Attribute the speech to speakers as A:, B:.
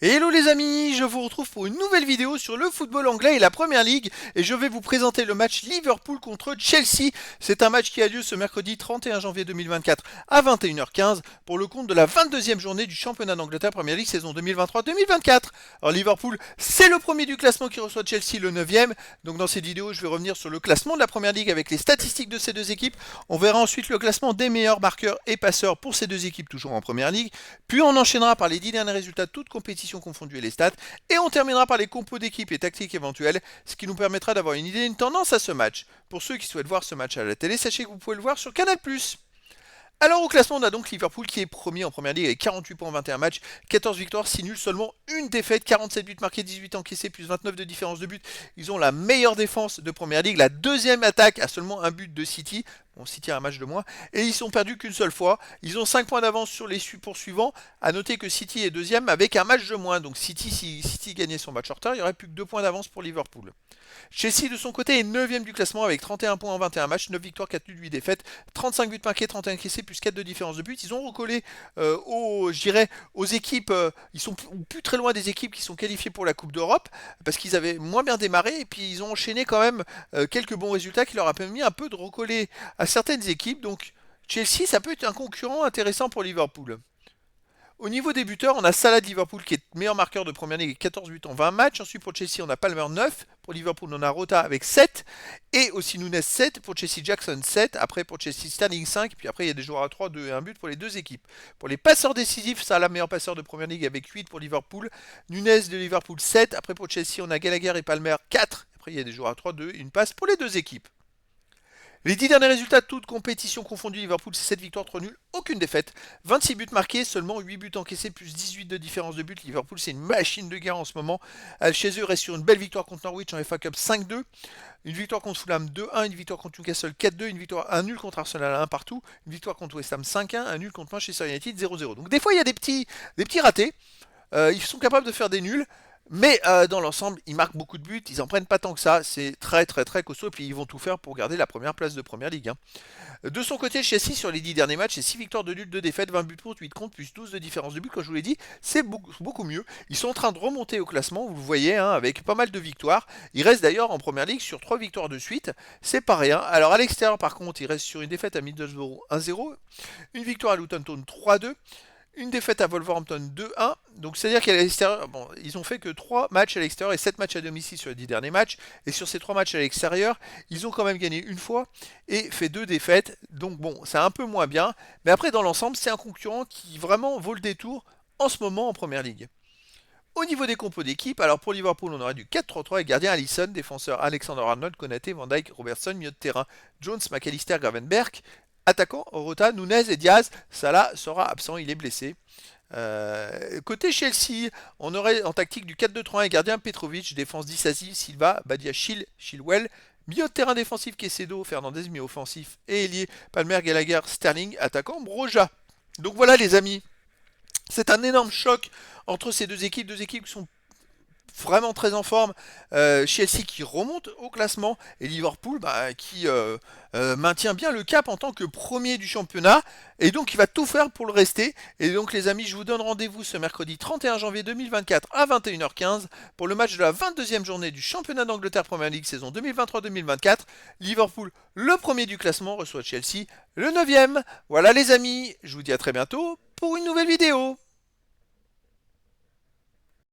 A: Hello les amis, je vous retrouve pour une nouvelle vidéo sur le football anglais et la Première Ligue et je vais vous présenter le match Liverpool contre Chelsea. C'est un match qui a lieu ce mercredi 31 janvier 2024 à 21h15 pour le compte de la 22e journée du championnat d'Angleterre Première Ligue saison 2023-2024. Alors Liverpool, c'est le premier du classement qui reçoit Chelsea le 9e. Donc dans cette vidéo, je vais revenir sur le classement de la Première Ligue avec les statistiques de ces deux équipes. On verra ensuite le classement des meilleurs marqueurs et passeurs pour ces deux équipes toujours en Première Ligue. Puis on enchaînera par les 10 derniers résultats de toutes compétitions confondues et les stats. Et on terminera par les compos d'équipe et tactiques éventuelles, ce qui nous permettra d'avoir une idée et une tendance à ce match. Pour ceux qui souhaitent voir ce match à la télé, sachez que vous pouvez le voir sur Canal+. Alors au classement, on a donc Liverpool qui est premier en première ligue avec 48 points en 21 matchs, 14 victoires, 6 nuls, seulement une défaite, 47 buts marqués, 18 encaissés, plus 29 de différence de but. Ils ont la meilleure défense de première ligue, la deuxième attaque à seulement un but de City. Bon, City a un match de moins. Et ils sont perdus qu'une seule fois. Ils ont 5 points d'avance sur les poursuivants. A noter que City est deuxième avec un match de moins. Donc City, si City gagnait son match en retard, il n'y aurait plus que 2 points d'avance pour Liverpool. Chelsea de son côté est 9ème du classement avec 31 points en 21 matchs, 9 victoires, 4 nuls, 8 défaites, 35 buts marqués, 31 encaissés, plus 4 de différence de but. Ils ont recollé aux équipes, ils sont plus très loin des équipes qui sont qualifiées pour la Coupe d'Europe, parce qu'ils avaient moins bien démarré, et puis ils ont enchaîné quand même quelques bons résultats qui leur a permis un peu de recoller à certaines équipes. Donc Chelsea, ça peut être un concurrent intéressant pour Liverpool. Au niveau des buteurs, on a Salah de Liverpool qui est meilleur marqueur de première ligue avec 14 buts en 20 matchs. Ensuite pour Chelsea, on a Palmer 9. Pour Liverpool, on a Rota avec 7. Et aussi Nunes 7. Pour Chelsea, Jackson 7. Après pour Chelsea, Sterling 5. Puis après, il y a des joueurs à 3, 2 et 1 but pour les deux équipes. Pour les passeurs décisifs, Salah meilleur passeur de première ligue avec 8 pour Liverpool. Nunes de Liverpool 7. Après pour Chelsea, on a Gallagher et Palmer 4. Après, il y a des joueurs à 3, 2 et une passe pour les deux équipes. Les 10 derniers résultats, toutes compétitions confondues, Liverpool, c'est 7 victoires, 3 nuls, aucune défaite. 26 buts marqués, seulement 8 buts encaissés, plus 18 de différence de but. Liverpool, c'est une machine de guerre en ce moment. Chez eux, reste sur une belle victoire contre Norwich en FA Cup 5-2. Une victoire contre Fulham 2-1, une victoire contre Newcastle 4-2, une victoire, un nul contre Arsenal 1 partout, une victoire contre West Ham 5-1, un nul contre Manchester United 0-0. Donc des fois, il y a des petits ratés. Ils sont capables de faire des nuls. Mais dans l'ensemble, ils marquent beaucoup de buts, ils en prennent pas tant que ça, c'est très très très costaud, et puis ils vont tout faire pour garder la première place de première ligue. De son côté, Chelsea, sur les 10 derniers matchs, c'est 6 victoires de nul, 2 défaites, 20 buts pour, 8 contre, plus 12 de différence de but, comme je vous l'ai dit, c'est beaucoup mieux. Ils sont en train de remonter au classement, vous le voyez, avec pas mal de victoires. Ils restent d'ailleurs en première ligue sur 3 victoires de suite, c'est pas rien. Alors à l'extérieur, par contre, ils restent sur une défaite à Middlesbrough 1-0, une victoire à Luton Town 3-2. Une défaite à Wolverhampton 2-1. Donc c'est-à-dire qu'à l'extérieur, bon, ils ont fait que 3 matchs à l'extérieur et 7 matchs à domicile sur les 10 derniers matchs. Et sur ces 3 matchs à l'extérieur, ils ont quand même gagné une fois et fait 2 défaites. Donc bon, c'est un peu moins bien. Mais après, dans l'ensemble, c'est un concurrent qui vraiment vaut le détour en ce moment en Première Ligue. Au niveau des compos d'équipe, alors pour Liverpool, on aurait du 4-3-3 avec gardien Alisson, défenseur Alexander-Arnold, Konaté, Van Dijk, Robertson, milieu de terrain Jones, McAllister, Gravenberch, attaquant Rota, Nunez et Diaz. Salah sera absent, il est blessé. Côté Chelsea, on aurait en tactique du 4-2-3-1 et gardien Petrovic, défense Disasi, Silva, Badia, Chilwell, milieu de terrain défensif Quesedo, Fernandez, milieu offensif et ailier Palmer, Gallagher, Sterling, attaquant Broja. Donc voilà les amis, c'est un énorme choc entre ces deux équipes qui sont vraiment très en forme. Chelsea qui remonte au classement et Liverpool qui maintient bien le cap en tant que premier du championnat et donc il va tout faire pour le rester. Et donc les amis, je vous donne rendez-vous ce mercredi 31 janvier 2024 à 21h15 pour le match de la 22e journée du championnat d'Angleterre Premier League saison 2023-2024. Liverpool, le premier du classement, reçoit Chelsea, le 9e. Voilà les amis, je vous dis à très bientôt pour une nouvelle vidéo.